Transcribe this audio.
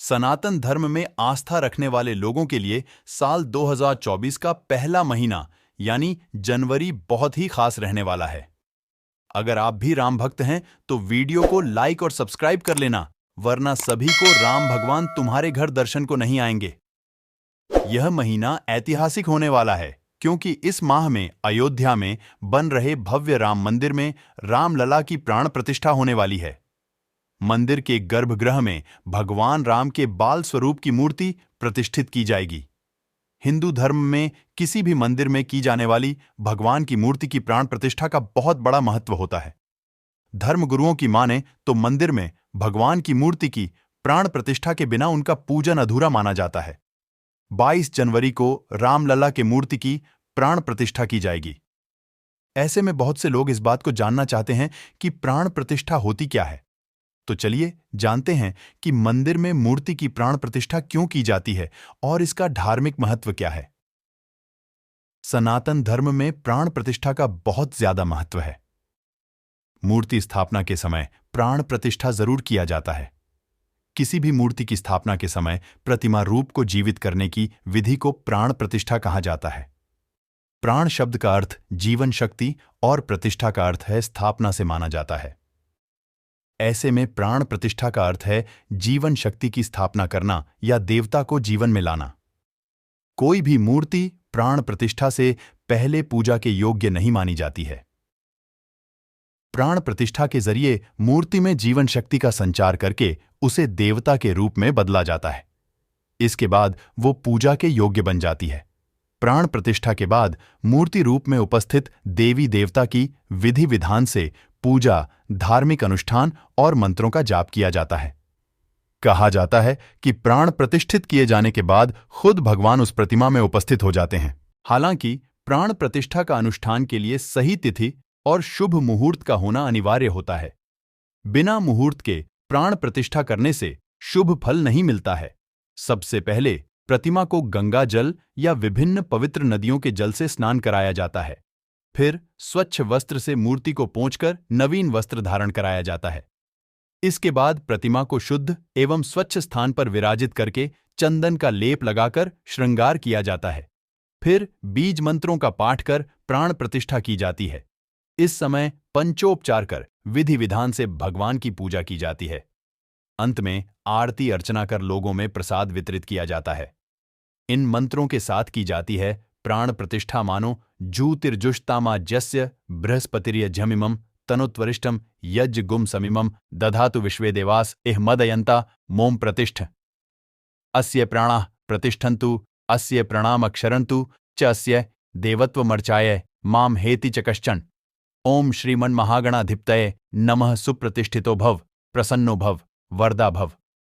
सनातन धर्म में आस्था रखने वाले लोगों के लिए साल 2024 का पहला महीना यानी जनवरी बहुत ही खास रहने वाला है। अगर आप भी राम भक्त हैं तो वीडियो को लाइक और सब्सक्राइब कर लेना, वरना सभी को राम भगवान तुम्हारे घर दर्शन को नहीं आएंगे। यह महीना ऐतिहासिक होने वाला है क्योंकि इस माह में अयोध्या में बन रहे भव्य राम मंदिर में रामलला की प्राण प्रतिष्ठा होने वाली है। मंदिर के गर्भगृह में भगवान राम के बाल स्वरूप की मूर्ति प्रतिष्ठित की जाएगी। हिंदू धर्म में किसी भी मंदिर में की जाने वाली भगवान की मूर्ति की प्राण प्रतिष्ठा का बहुत बड़ा महत्व होता है। धर्मगुरुओं की माने तो मंदिर में भगवान की मूर्ति की प्राण प्रतिष्ठा के बिना उनका पूजन अधूरा माना जाता है। 22 जनवरी को रामलला के मूर्ति की प्राण प्रतिष्ठा की जाएगी। ऐसे में बहुत से लोग इस बात को जानना चाहते हैं कि प्राण प्रतिष्ठा होती क्या है। तो चलिए जानते हैं कि मंदिर में मूर्ति की प्राण प्रतिष्ठा क्यों की जाती है और इसका धार्मिक महत्व क्या है। सनातन धर्म में प्राण प्रतिष्ठा का बहुत ज्यादा महत्व है। मूर्ति स्थापना के समय प्राण प्रतिष्ठा जरूर किया जाता है। किसी भी मूर्ति की स्थापना के समय प्रतिमा रूप को जीवित करने की विधि को प्राण प्रतिष्ठा कहा जाता है। प्राण शब्द का अर्थ जीवन शक्ति और प्रतिष्ठा का अर्थ है स्थापना से माना जाता है। ऐसे में प्राण प्रतिष्ठा का अर्थ है जीवन शक्ति की स्थापना करना या देवता को जीवन में लाना। कोई भी मूर्ति प्राण प्रतिष्ठा से पहले पूजा के योग्य नहीं मानी जाती है। प्राण प्रतिष्ठा के जरिए मूर्ति में जीवन शक्ति का संचार करके उसे देवता के रूप में बदला जाता है। इसके बाद वो पूजा के योग्य बन जाती है। प्राण प्रतिष्ठा के बाद मूर्ति रूप में उपस्थित देवी देवता की विधि विधान से पूजा, धार्मिक अनुष्ठान और मंत्रों का जाप किया जाता है। कहा जाता है कि प्राण प्रतिष्ठित किए जाने के बाद खुद भगवान उस प्रतिमा में उपस्थित हो जाते हैं। हालांकि प्राण प्रतिष्ठा का अनुष्ठान के लिए सही तिथि और शुभ मुहूर्त का होना अनिवार्य होता है। बिना मुहूर्त के प्राण प्रतिष्ठा करने से शुभ फल नहीं मिलता है। सबसे पहले प्रतिमा को गंगा जल या विभिन्न पवित्र नदियों के जल से स्नान कराया जाता है। फिर स्वच्छ वस्त्र से मूर्ति को पोंछकर नवीन वस्त्र धारण कराया जाता है। इसके बाद प्रतिमा को शुद्ध एवं स्वच्छ स्थान पर विराजित करके चंदन का लेप लगाकर श्रृंगार किया जाता है। फिर बीज मंत्रों का पाठ कर प्राण प्रतिष्ठा की जाती है। इस समय पंचोपचार कर विधि विधान से भगवान की पूजा की जाती है। अंत में आरती अर्चना कर लोगों में प्रसाद वितरित किया जाता है। इन मंत्रों के साथ की जाती है प्राण प्रतिष्ठा मानो ज्योतिर्जुष्टामा जस्य बृहस्पतिर्यजमिमं तनुत्वरिष्ठम यज्ञ गुम समिमं दधातु विश्वे देवास इह मदयन्ता मोम प्रतिष्ठ अस्य प्राणाः प्रतिष्ठन्तु अस्य प्रणामक्षरन्तु च अस्य देवत्वमर्चाय माम हेति च कश्चन। ओम श्रीमन्महागणाधिपतये नमः। सुप्रतिष्ठितो भव, प्रसन्नो भव, वरदा भव।